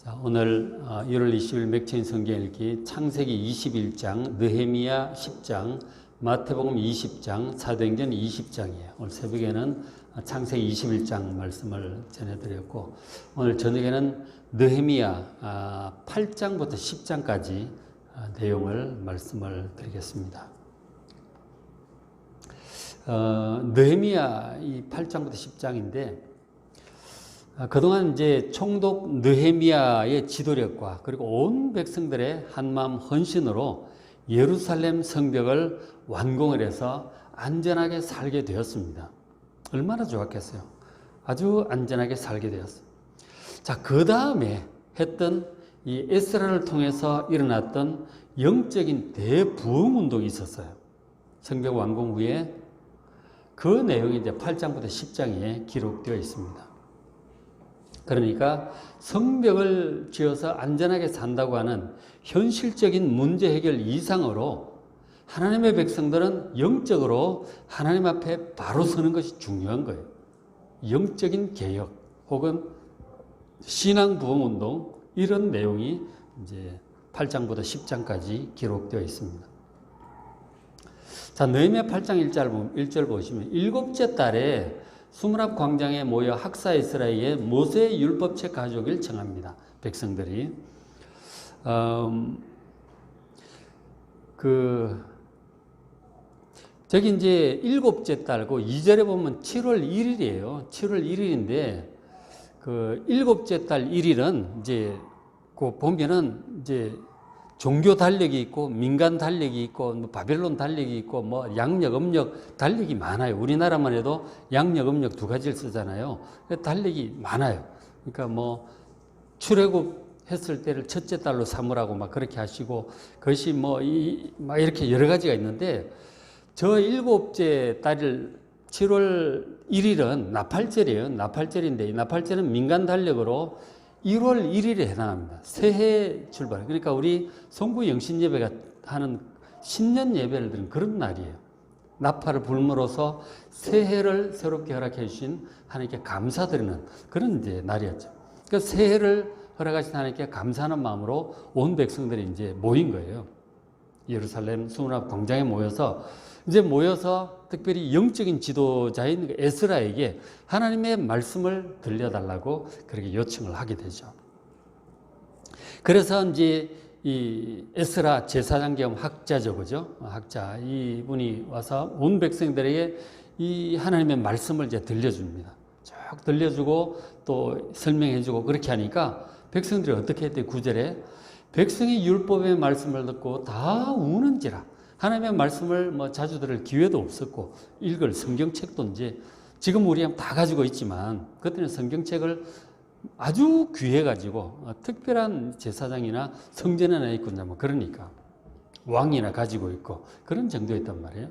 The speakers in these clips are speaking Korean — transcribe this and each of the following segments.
자, 오늘 1월 20일 맥체인 성경 읽기 창세기 21장, 느헤미야 10장, 마태복음 20장, 사도행전 20장이에요. 오늘 새벽에는 창세기 21장 말씀을 전해드렸고, 오늘 저녁에는 느헤미야 8장부터 10장까지 내용을 말씀을 드리겠습니다. 느헤미야 이 8장부터 10장인데, 그동안 이제 총독 느헤미야의 지도력과 그리고 온 백성들의 한마음 헌신으로 예루살렘 성벽을 완공을 해서 안전하게 살게 되었습니다. 얼마나 좋았겠어요. 아주 안전하게 살게 되었어요. 자, 그 다음에 했던 이 에스라를 통해서 일어났던 영적인 대부흥 운동이 있었어요. 성벽 완공 후에 그 내용이 이제 8장부터 10장에 기록되어 있습니다. 그러니까 성벽을 지어서 안전하게 산다고 하는 현실적인 문제 해결 이상으로 하나님의 백성들은 영적으로 하나님 앞에 바로 서는 것이 중요한 거예요. 영적인 개혁 혹은 신앙 부흥 운동, 이런 내용이 이제 8장부터 10장까지 기록되어 있습니다. 자, 느헤미야 8장 1절 보시면, 일곱째 달에 수므랍 광장에 모여 학사 에스라에게 모세의 율법책 가져오길 청합니다. 백성들이. 저기 이제 일곱째 달고 2절에 보면 7월 1일이에요. 7월 1일인데, 그 일곱째 달 1일은 이제, 그 보면은 이제 종교 달력이 있고 민간 달력이 있고 뭐 바벨론 달력이 있고 뭐 양력 음력 달력이 많아요. 우리나라만 해도 양력 음력 두 가지를 쓰잖아요. 달력이 많아요. 그러니까 뭐 출애굽했을 때를 첫째 달로 삼으라고 막 그렇게 하시고, 그것이 막 이렇게 여러 가지가 있는데, 저 일곱째 달을 7월 1일은 나팔절이에요. 나팔절인데, 이 나팔절은 민간 달력으로 1월 1일에 해당합니다. 새해 출발. 그러니까 우리 송구 영신 예배가 하는 신년 예배를 드리는 그런 날이에요. 나팔을 불므로써 새해를 새롭게 허락해 주신 하나님께 감사드리는 그런 이제 날이었죠. 그러니까 새해를 허락하신 하나님께 감사하는 마음으로 온 백성들이 이제 모인 거예요. 예루살렘 수문앞 광장에 모여서 특별히 영적인 지도자인 에스라에게 하나님의 말씀을 들려달라고 그렇게 요청을 하게 되죠. 그래서 이제 이 에스라 제사장 겸 학자죠, 그죠? 학자, 이분이 와서 온 백성들에게 이 하나님의 말씀을 이제 들려줍니다. 쭉 들려주고 또 설명해주고 그렇게 하니까 백성들이 어떻게 했대? 9절에 백성이 율법의 말씀을 듣고 다 우는지라. 하나님의 말씀을 자주 들을 기회도 없었고, 읽을 성경책도 이제 지금 우리 다 가지고 있지만, 그때는 성경책을 아주 귀해가지고, 특별한 제사장이나 성전에 나 있고, 그러니까 왕이나 가지고 있고, 그런 정도였단 말이에요.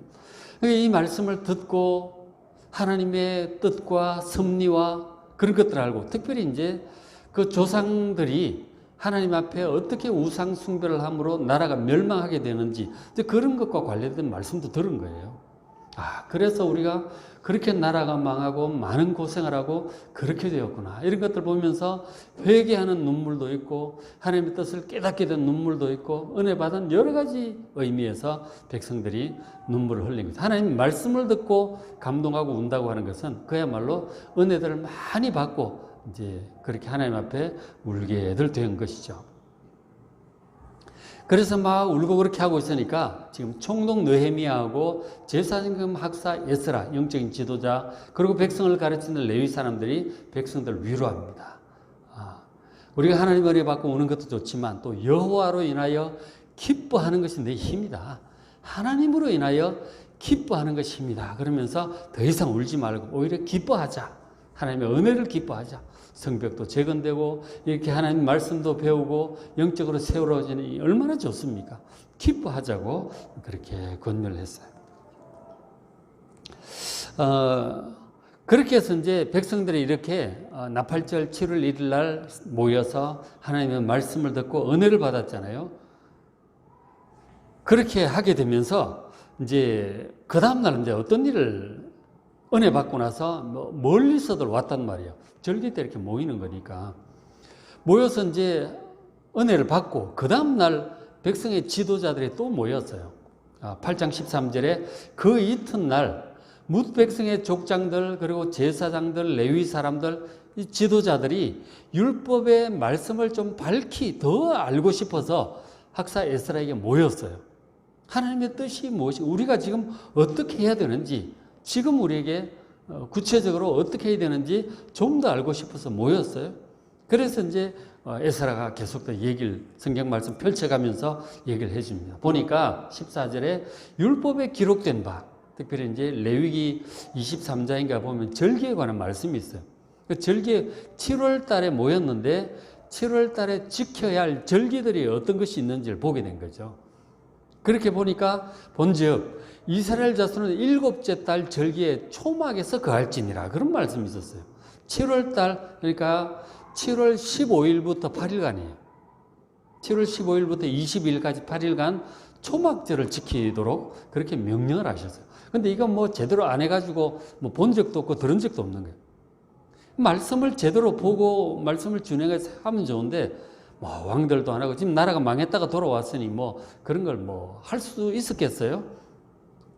이 말씀을 듣고 하나님의 뜻과 섭리와 그런 것들을 알고, 특별히 이제 그 조상들이 하나님 앞에 어떻게 우상 숭배를 함으로 나라가 멸망하게 되는지 그런 것과 관련된 말씀도 들은 거예요. 그래서 우리가 그렇게 나라가 망하고 많은 고생을 하고 그렇게 되었구나. 이런 것들 보면서 회개하는 눈물도 있고 하나님의 뜻을 깨닫게 된 눈물도 있고 은혜 받은 여러 가지 의미에서 백성들이 눈물을 흘린 거죠. 하나님 말씀을 듣고 감동하고 운다고 하는 것은 그야말로 은혜들을 많이 받고 이제 그렇게 하나님 앞에 울게들 된 것이죠. 그래서 막 울고 그렇게 하고 있으니까 지금 총독 느헤미야하고 제사장 학사 에스라, 영적인 지도자, 그리고 백성을 가르치는 레위 사람들이 백성들을 위로합니다. 우리가 하나님 은혜 받고 우는 것도 좋지만 또 여호와로 인하여 기뻐하는 것이 내 힘이다. 하나님으로 인하여 기뻐하는 것이 힘이다. 그러면서 더 이상 울지 말고 오히려 기뻐하자. 하나님의 은혜를 기뻐하자. 성벽도 재건되고 이렇게 하나님 말씀도 배우고 영적으로 세워지니 얼마나 좋습니까? 기뻐하자고 그렇게 권유를 했어요. 그렇게 해서 이제 백성들이 이렇게 나팔절 7월 1일 날 모여서 하나님의 말씀을 듣고 은혜를 받았잖아요. 그렇게 하게 되면서 이제 그 다음날 이제 어떤 일을 은혜 받고 나서 멀리서들 왔단 말이에요. 절기 때 이렇게 모이는 거니까 모여서 이제 은혜를 받고 그 다음날 백성의 지도자들이 또 모였어요. 8장 13절에 그 이튿날 뭇 백성의 족장들 그리고 제사장들 레위 사람들 이 지도자들이 율법의 말씀을 좀 밝히 더 알고 싶어서 학사 에스라에게 모였어요. 하나님의 뜻이 무엇이 우리가 지금 어떻게 해야 되는지 지금 우리에게 구체적으로 어떻게 해야 되는지 좀 더 알고 싶어서 모였어요. 그래서 이제 에스라가 계속 더 성경 말씀 펼쳐가면서 얘기를 해줍니다. 보니까 14절에 율법에 기록된 바, 특별히 이제 레위기 23장인가 보면 절기에 관한 말씀이 있어요. 그 절기 7월 달에 모였는데 7월 달에 지켜야 할 절기들이 어떤 것이 있는지를 보게 된 거죠. 그렇게 보니까 본즉 이스라엘 자손은 7째 달 절기에 초막에서 거할지니라 그런 말씀이 있었어요. 7월 달 그러니까 7월 15일부터 8일간이에요. 7월 15일부터 20일까지 8일간 초막절을 지키도록 그렇게 명령을 하셨어요. 근데 이건 뭐 제대로 안 해가지고 뭐 본 적도 없고 들은 적도 없는 거예요. 말씀을 제대로 보고 말씀을 준행해서 하면 좋은데 뭐 왕들도 안 하고 지금 나라가 망했다가 돌아왔으니 뭐 그런 걸 뭐 할 수 있었겠어요?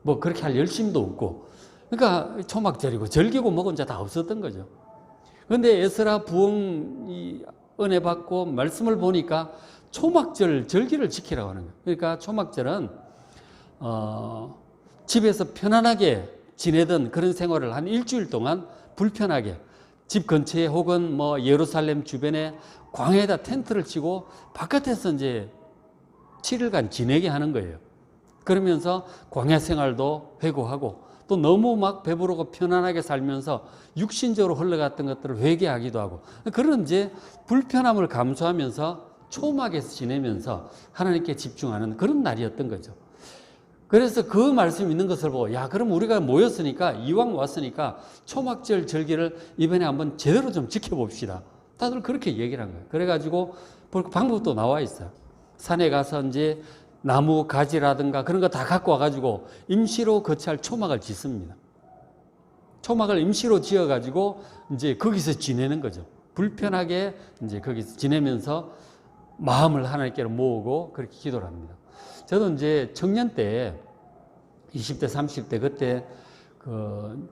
뭐 그렇게 할 열심도 없고 그러니까 초막절이고 절기고 뭐고 이제 다 없었던 거죠. 그런데 에스라 부흥이 은혜 받고 말씀을 보니까 초막절 절기를 지키라고 하는 거예요. 그러니까 초막절은 집에서 편안하게 지내던 그런 생활을 한 일주일 동안 불편하게 집 근처에 혹은 뭐 예루살렘 주변에 광야에다 텐트를 치고 바깥에서 이제 7일간 지내게 하는 거예요. 그러면서 광야 생활도 회고하고 또 너무 막 배부르고 편안하게 살면서 육신적으로 흘러갔던 것들을 회개하기도 하고 그런 이제 불편함을 감수하면서 초막에서 지내면서 하나님께 집중하는 그런 날이었던 거죠. 그래서 그 말씀 있는 것을 보고 야 그럼 우리가 모였으니까 이왕 왔으니까 초막절 절기를 이번에 한번 제대로 좀 지켜봅시다. 다들 그렇게 얘기를 한 거예요. 그래가지고 방법도 나와 있어요. 산에 가서 이제 나무 가지라든가 그런 거 다 갖고 와가지고 임시로 거치할 초막을 짓습니다. 초막을 임시로 지어가지고 이제 거기서 지내는 거죠. 불편하게 이제 거기서 지내면서 마음을 하나님께로 모으고 그렇게 기도를 합니다. 저도 이제 청년 때 20대, 30대 그때 그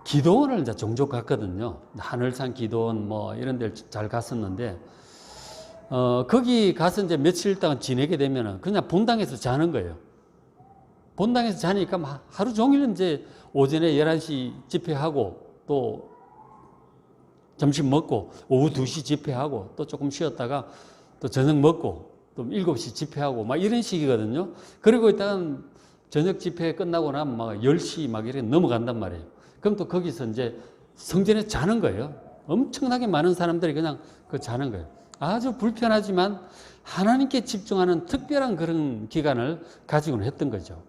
기도원을 이제 종종 갔거든요. 하늘산 기도원 뭐 이런 데를 잘 갔었는데 거기 가서 이제 며칠 동안 지내게 되면은 그냥 본당에서 자는 거예요. 본당에서 자니까 막 하루 종일 이제 오전에 11시 집회하고 또 점심 먹고 오후 2시 집회하고 또 조금 쉬었다가 또 저녁 먹고 또 7시 집회하고 막 이런 식이거든요. 그리고 있다가 저녁 집회 끝나고 나면 막 10시 막 이렇게 넘어간단 말이에요. 그럼 또 거기서 이제 성전에 자는 거예요. 엄청나게 많은 사람들이 그냥 그 자는 거예요. 아주 불편하지만 하나님께 집중하는 특별한 그런 기간을 가지고는 했던 거죠.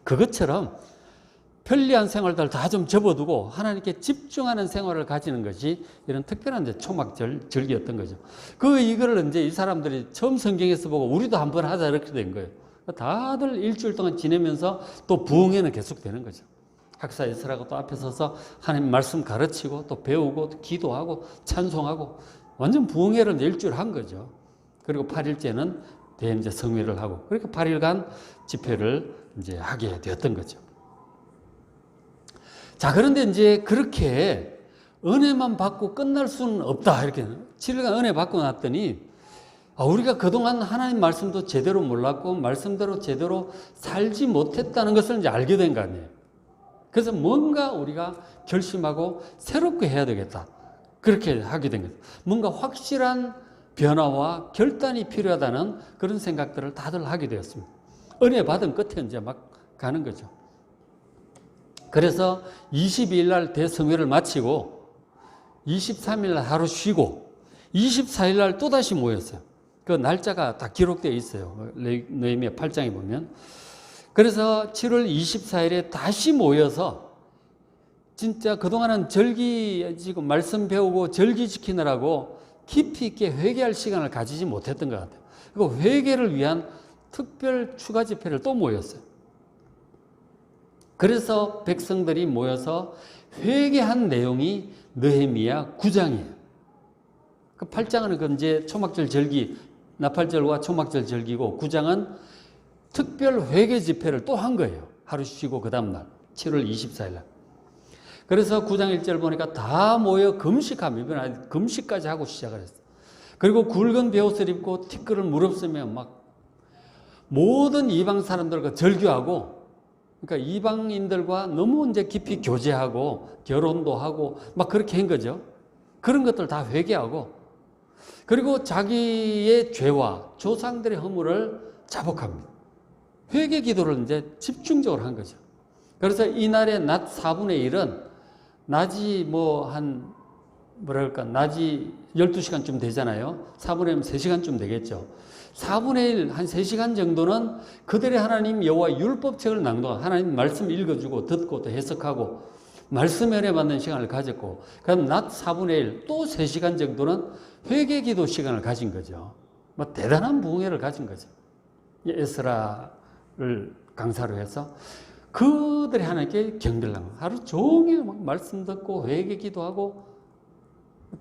그것처럼 편리한 생활들 다 좀 접어두고 하나님께 집중하는 생활을 가지는 것이 이런 특별한 이제 초막절 절기였던 거죠. 이거를 이제 이 사람들이 처음 성경에서 보고 우리도 한번 하자 이렇게 된 거예요. 다들 일주일 동안 지내면서 또 부흥회는 계속되는 거죠. 학사 에스라가 또 앞에 서서 하나님 말씀 가르치고 또 배우고 또 기도하고 찬송하고 완전 부흥회를 일주일 한 거죠. 그리고 8일째는 대이제 성회를 하고 그렇게 8일간 집회를 이제 하게 되었던 거죠. 자, 그런데 이제 그렇게 은혜만 받고 끝날 수는 없다. 이렇게 7일간 은혜 받고 났더니 우리가 그동안 하나님 말씀도 제대로 몰랐고 말씀대로 제대로 살지 못했다는 것을 이제 알게 된 거 아니에요. 그래서 뭔가 우리가 결심하고 새롭게 해야 되겠다. 그렇게 하게 된 거죠. 뭔가 확실한 변화와 결단이 필요하다는 그런 생각들을 다들 하게 되었습니다. 은혜 받은 끝에 이제 막 가는 거죠. 그래서 22일 날 대성회를 마치고 23일 날 하루 쉬고 24일 날 또다시 모였어요. 그 날짜가 다 기록되어 있어요. 느헤미야 8장에 보면. 그래서 7월 24일에 다시 모여서 진짜 그동안은 절기 지금 말씀 배우고 절기 지키느라고 깊이 있게 회개할 시간을 가지지 못했던 것 같아요. 그리고 회개를 위한 특별 추가 집회를 또 모였어요. 그래서 백성들이 모여서 회개한 내용이 느헤미야 9장이에요. 그 8장은 그 이제 초막절 절기, 나팔절과 초막절 절기고 9장은 특별 회개 집회를 또 한 거예요. 하루 쉬고 그 다음날 7월 24일 날. 그래서 9장 1절 보니까 다 모여 금식하며, 이번에 금식까지 하고 시작을 했어요. 그리고 굵은 베옷을 입고 티끌을 무릅쓰며 막 모든 이방 사람들과 절규하고, 그러니까 이방인들과 너무 이제 깊이 교제하고 결혼도 하고 막 그렇게 한 거죠. 그런 것들 다 회개하고, 그리고 자기의 죄와 조상들의 허물을 자복합니다. 회개 기도를 이제 집중적으로 한 거죠. 그래서 이날의 낮 4분의 1은 낮이 낮이 12시간쯤 되잖아요. 4분의 1은 3시간쯤 되겠죠. 4분의 1, 한 3시간 정도는 그들의 하나님 여호와 율법책을 낭독하고 하나님 말씀 읽어주고 듣고 또 해석하고 말씀 은혜 받는 시간을 가졌고, 그럼 낮 4분의 1, 또 3시간 정도는 회개 기도 시간을 가진 거죠. 대단한 부흥회를 가진 거죠. 에스라를 강사로 해서 그들이 하나님께 경배를 한 거예요. 하루 종일 막 말씀 듣고 회개 기도하고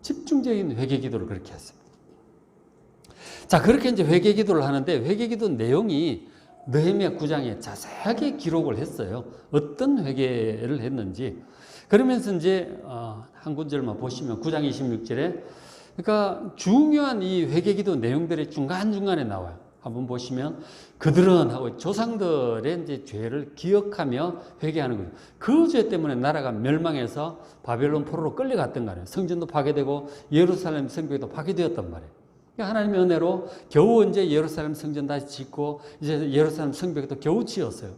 집중적인 회개 기도를 그렇게 했습니다. 자, 그렇게 이제 회개 기도를 하는데, 회개 기도 내용이 느헤미야 9장에 자세하게 기록을 했어요. 어떤 회개를 했는지. 그러면서 이제 한 구절만 보시면 9장 26절에, 그러니까 중요한 이 회개 기도 내용들이 중간중간에 나와요. 한번 보시면 그들은 하고 조상들의 이제 죄를 기억하며 회개하는 거예요. 그 죄 때문에 나라가 멸망해서 바벨론 포로로 끌려갔던 거예요. 성전도 파괴되고 예루살렘 성벽도 파괴되었단 말이에요. 그러니까 하나님의 은혜로 겨우 이제 예루살렘 성전 다시 짓고 이제 예루살렘 성벽도 겨우 지었어요.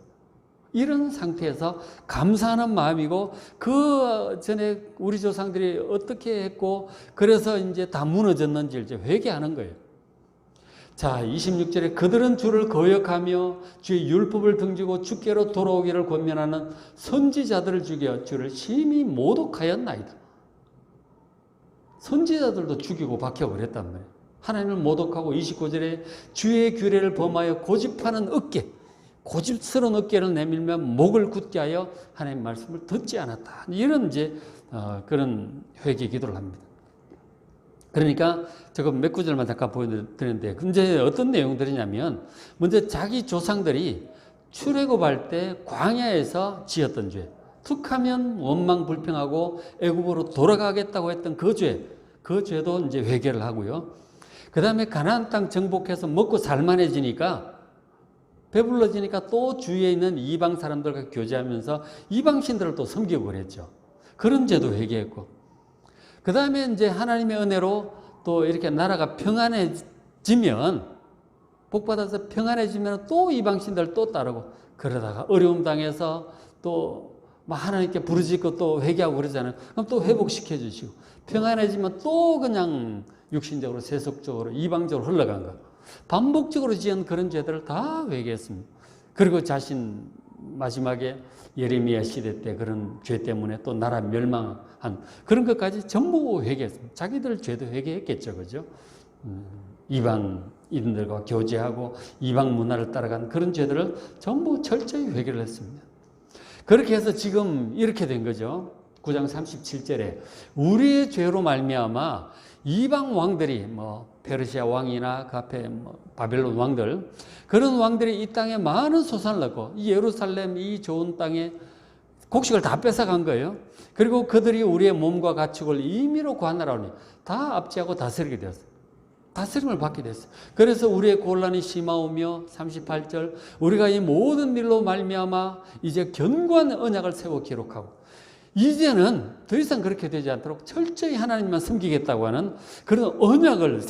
이런 상태에서 감사하는 마음이고, 그 전에 우리 조상들이 어떻게 했고 그래서 이제 다 무너졌는지 이제 회개하는 거예요. 자, 26절에 그들은 주를 거역하며 주의 율법을 등지고 주께로 돌아오기를 권면하는 선지자들을 죽여 주를 심히 모독하였나이다. 선지자들도 죽이고 박혀버렸단 말이에요. 하나님을 모독하고 29절에 주의 규례를 범하여 고집하는 어깨, 고집스러운 어깨를 내밀며 목을 굳게 하여 하나님의 말씀을 듣지 않았다. 이런 이제 그런 회개 기도를 합니다. 그러니까 저거 몇 구절만 잠깐 보여드렸는데, 이제 어떤 내용들이냐면, 먼저 자기 조상들이 출애굽할 때 광야에서 지었던 죄, 툭하면 원망 불평하고 애굽으로 돌아가겠다고 했던 그 죄도 이제 회개를 하고요. 그 다음에 가나안 땅 정복해서 먹고 살만해지니까, 배불러지니까 또 주위에 있는 이방 사람들과 교제하면서 이방 신들을 또 섬기고 그랬죠. 그런 죄도 회개했고, 그 다음에 이제 하나님의 은혜로 또 이렇게 나라가 평안해지면, 복받아서 평안해지면 또 이방신들 또 따르고, 그러다가 어려움 당해서 또 하나님께 부르짖고 또 회개하고 그러잖아요. 그럼 또 회복시켜 주시고, 평안해지면 또 그냥 육신적으로 세속적으로 이방적으로 흘러간 거. 반복적으로 지은 그런 죄들을 다 회개했습니다. 그리고 자신 마지막에 예레미야 시대 때 그런 죄 때문에 또 나라 멸망한 그런 것까지 전부 회개했습니다. 자기들 죄도 회개했겠죠, 그죠? 이방인들과 교제하고 이방 문화를 따라간 그런 죄들을 전부 철저히 회개를 했습니다. 그렇게 해서 지금 이렇게 된 거죠. 9장 37절에 우리의 죄로 말미암아 이방 왕들이 페르시아 왕이나 그 앞에 바벨론 왕들, 그런 왕들이 이 땅에 많은 소산을 넣고 이 예루살렘 이 좋은 땅에 곡식을 다 뺏어간 거예요. 그리고 그들이 우리의 몸과 가축을 임의로 관할하니 다 압제하고 다스리게 되었어요. 다스림을 받게 됐어요. 그래서 우리의 곤란이 심하오며 38절 우리가 이 모든 일로 말미암아 이제 견고한 언약을 세워 기록하고, 이제는 더 이상 그렇게 되지 않도록 철저히 하나님만 섬기겠다고 하는 그런 언약을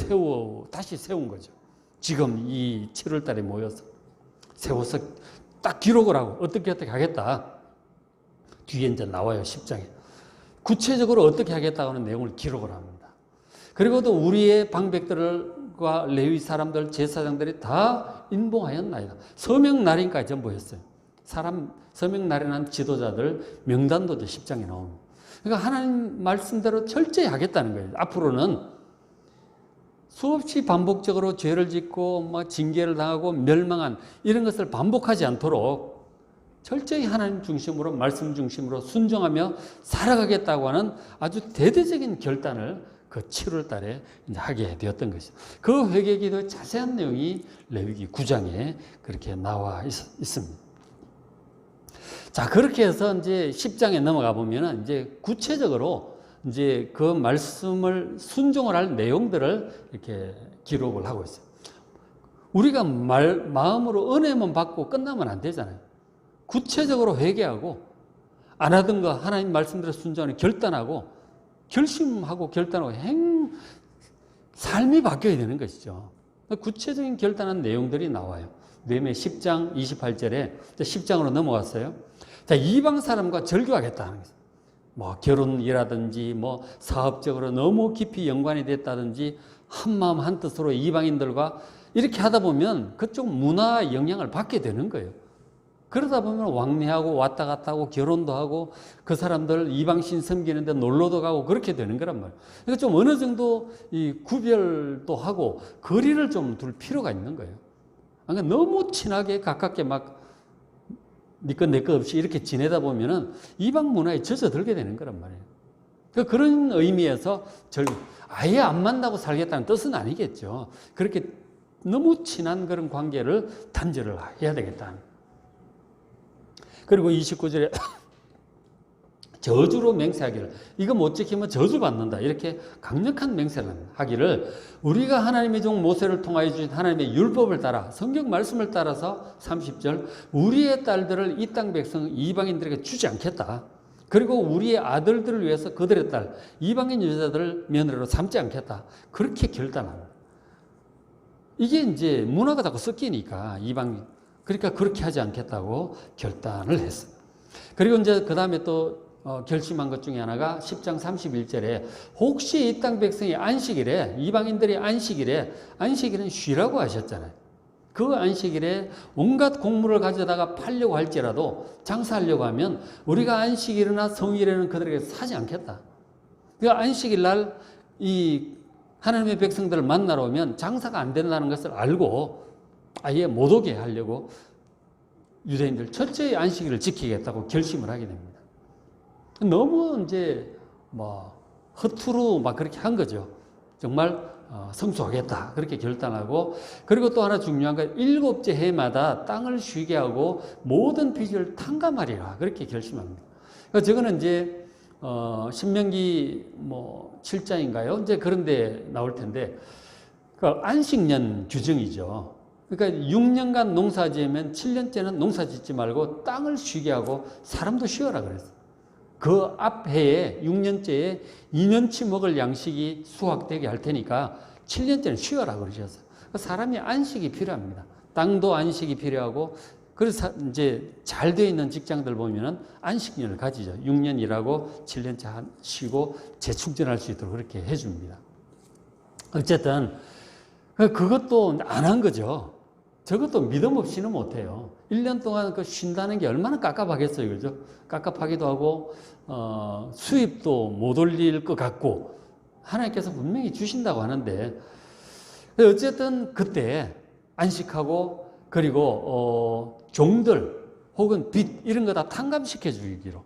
다시 세운 거죠. 지금 이 7월 달에 모여서 세워서 딱 기록을 하고 어떻게 하겠다. 뒤에 이제 나와요, 10장에. 구체적으로 어떻게 하겠다고 하는 내용을 기록을 합니다. 그리고 또 우리의 방백들과 레위 사람들, 제사장들이 다 인봉하였나이다. 서명날인까지 전부 했어요. 서명날인한 지도자들 명단도 10장에 나옵니다. 그러니까 하나님 말씀대로 철저히 하겠다는 거예요. 앞으로는 수없이 반복적으로 죄를 짓고 징계를 당하고 멸망한 이런 것을 반복하지 않도록 철저히 하나님 중심으로, 말씀 중심으로 순종하며 살아가겠다고 하는 아주 대대적인 결단을 그 7월 달에 이제 하게 되었던 것이죠. 그 회개기도의 자세한 내용이 레위기 9장에 그렇게 나와 있습니다. 자, 그렇게 해서 이제 10장에 넘어가 보면은 이제 구체적으로 이제 그 말씀을 순종을 할 내용들을 이렇게 기록을 하고 있어요. 우리가 마음으로 은혜만 받고 끝나면 안 되잖아요. 구체적으로 회개하고 안 하던 거 하나님 말씀대로 순종하는 결단하고 결심하고 결단하고 삶이 바뀌어야 되는 것이죠. 구체적인 결단한 내용들이 나와요. 느헤미야 10장 28절에 10장으로 넘어갔어요. 자, 이방 사람과 절교하겠다는 거죠. 뭐 결혼이라든지 뭐 사업적으로 너무 깊이 연관이 됐다든지 한마음 한뜻으로 이방인들과 이렇게 하다 보면 그쪽 문화 영향을 받게 되는 거예요. 그러다 보면 왕래하고 왔다 갔다 하고 결혼도 하고 그 사람들 이방신 섬기는데 놀러도 가고 그렇게 되는 거란 말이에요. 그러니까 좀 어느 정도 이 구별도 하고 거리를 좀 둘 필요가 있는 거예요. 그러니까 너무 친하게 가깝게 막 네 것 내 것 없이 이렇게 지내다 보면은 이방 문화에 젖어들게 되는 거란 말이에요. 그러니까 그런 의미에서 아예 안 만나고 살겠다는 뜻은 아니겠죠. 그렇게 너무 친한 그런 관계를 단절을 해야 되겠다. 그리고 29절에 저주로 맹세하기를, 이거 못 지키면 저주받는다, 이렇게 강력한 맹세를 하기를, 우리가 하나님의 종 모세를 통하여 주신 하나님의 율법을 따라 성경 말씀을 따라서 30절 우리의 딸들을 이 땅 백성 이방인들에게 주지 않겠다. 그리고 우리의 아들들을 위해서 그들의 딸 이방인 여자들을 며느리로 삼지 않겠다. 그렇게 결단합니다. 이게 이제 문화가 자꾸 섞이니까 이방, 그러니까 그렇게 하지 않겠다고 결단을 했습니다. 그리고 이제 그 다음에 또 결심한 것 중에 하나가 10장 31절에 혹시 이 땅 백성이 안식일에, 이방인들이 안식일은 쉬라고 하셨잖아요. 그 안식일에 온갖 곡물을 가져다가 팔려고 할지라도 장사하려고 하면 우리가 안식일이나 성일에는 그들에게 사지 않겠다. 그 안식일 날 이 하나님의 백성들을 만나러 오면 장사가 안 된다는 것을 알고 아예 못 오게 하려고 유대인들 철저히 안식일을 지키겠다고 결심을 하게 됩니다. 너무 이제 뭐 허투루 막 그렇게 한 거죠. 정말 성수하겠다 그렇게 결단하고, 그리고 또 하나 중요한 건 7째 해마다 땅을 쉬게 하고 모든 빚을 탕감하리라 그렇게 결심합니다. 그러니까 저거는 이제 신명기 뭐 7장인가요? 이제 그런 데 나올 텐데, 그 안식년 규정이죠. 그러니까 6년간 농사 지으면 7년째는 농사 짓지 말고 땅을 쉬게 하고 사람도 쉬어라 그랬어요. 그 앞 해에 6년째에 2년치 먹을 양식이 수확되게 할 테니까 7년째는 쉬어라 그러셨어요. 사람이 안식이 필요합니다. 땅도 안식이 필요하고, 그래서 이제 잘 되어 있는 직장들 보면은 안식년을 가지죠. 6년 일하고 7년째 쉬고 재충전할 수 있도록 그렇게 해줍니다. 어쨌든 그것도 안 한 거죠. 저것도 믿음 없이는 못해요. 1년 동안 그 쉰다는 게 얼마나 깝깝하겠어요. 그죠? 깝깝하기도 하고, 수입도 못 올릴 것 같고, 하나님께서 분명히 주신다고 하는데, 어쨌든 그때 안식하고, 그리고, 종들 혹은 빚 이런 거 다 탕감시켜 주기로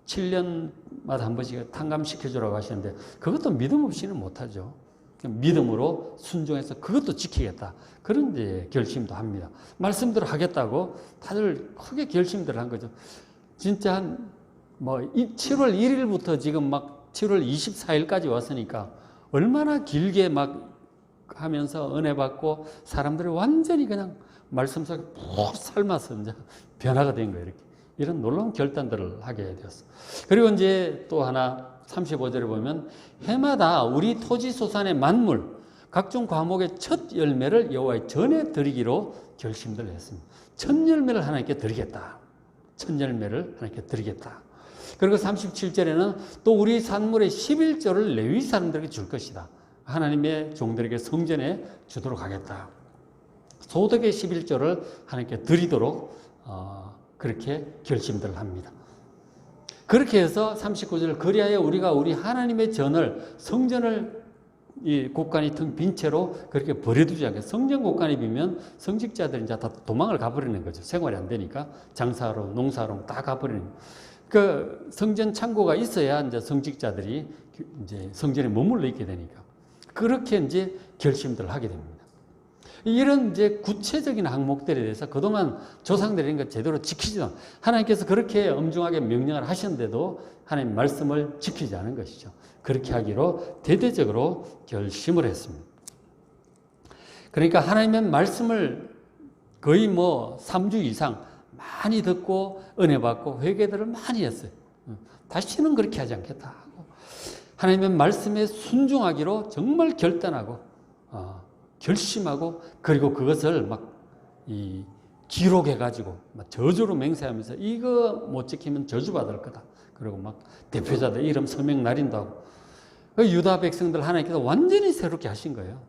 7년마다 한 번씩 탕감시켜 주라고 하시는데, 그것도 믿음 없이는 못하죠. 믿음으로 순종해서 그것도 지키겠다. 그런 이제 결심도 합니다. 말씀대로 하겠다고 다들 크게 결심들 한 거죠. 진짜 한 뭐 7월 1일부터 지금 막 7월 24일까지 왔으니까 얼마나 길게 막 하면서 은혜 받고 사람들이 완전히 그냥 말씀 속에 푹 삶아서 이제 변화가 된 거예요. 이렇게. 이런 놀라운 결단들을 하게 되었어요. 그리고 이제 또 하나 35절에 보면 해마다 우리 토지 소산의 만물 각종 과목의 첫 열매를 여호와의 전에 드리기로 결심을 했습니다. 첫 열매를 하나님께 드리겠다. 첫 열매를 하나님께 드리겠다. 그리고 37절에는 또 우리 산물의 11조를 레위 사람들에게 줄 것이다. 하나님의 종들에게 성전에 주도록 하겠다. 소득의 11조를 하나님께 드리도록 그렇게 결심들을 합니다. 그렇게 해서 39절 그리하여 우리가 우리 하나님의 전을 성전을 이 곳간이 텅 빈 채로 그렇게 버려두지 않게, 성전 곳간이 비면 성직자들이 이제 다 도망을 가버리는 거죠. 생활이 안 되니까 장사하러 농사하러 다 가버리는 거예요. 그 성전 창고가 있어야 이제 성직자들이 이제 성전에 머물러 있게 되니까 그렇게 이제 결심들을 하게 됩니다. 이런 이제 구체적인 항목들에 대해서 그동안 조상들이 것 제대로 지키지도 않아요. 하나님께서 그렇게 엄중하게 명령을 하셨는데도 하나님 말씀을 지키지 않은 것이죠. 그렇게 하기로 대대적으로 결심을 했습니다. 그러니까 하나님의 말씀을 거의 3주 이상 많이 듣고 은혜 받고 회개들을 많이 했어요. 다시는 그렇게 하지 않겠다 하고 하나님의 말씀에 순종하기로 정말 결단하고 결심하고 그리고 그것을 기록해가지고 저주로 맹세하면서 이거 못 지키면 저주받을 거다. 그리고 대표자들 이름 서명 날인다고. 유다 백성들 하나님께서 완전히 새롭게 하신 거예요.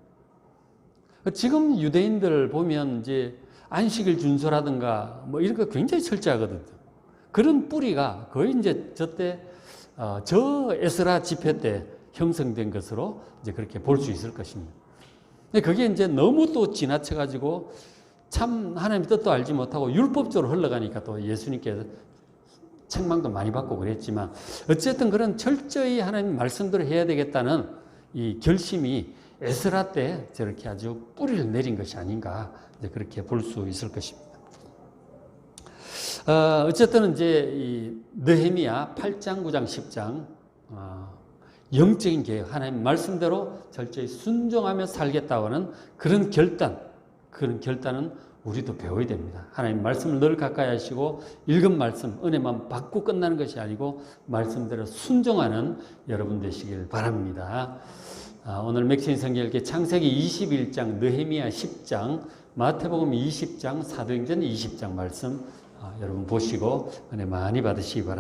지금 유대인들 보면 이제 안식일 준수라든가 이런 거 굉장히 철저하거든요. 그런 뿌리가 거의 이제 저 에스라 집회 때 형성된 것으로 이제 그렇게 볼 수 있을 것입니다. 근데 그게 이제 너무 또 지나쳐가지고 참 하나님의 뜻도 알지 못하고 율법적으로 흘러가니까 또 예수님께서 책망도 많이 받고 그랬지만 어쨌든 그런 철저히 하나님 말씀대로 해야 되겠다는 이 결심이 에스라 때 저렇게 아주 뿌리를 내린 것이 아닌가 이제 그렇게 볼 수 있을 것입니다. 어쨌든 이제 이 느헤미야 8장, 9장, 10장 영적인 계획, 하나님 말씀대로 철저히 순종하며 살겠다고 하는 그런 결단은 우리도 배워야 됩니다. 하나님 말씀을 늘 가까이 하시고 읽은 말씀, 은혜만 받고 끝나는 것이 아니고 말씀대로 순종하는 여러분 되시길 바랍니다. 오늘 맥시인 성경 읽기 창세기 21장, 느헤미야 10장, 마태복음 20장, 사도행전 20장 말씀 여러분 보시고 은혜 많이 받으시기 바랍니다.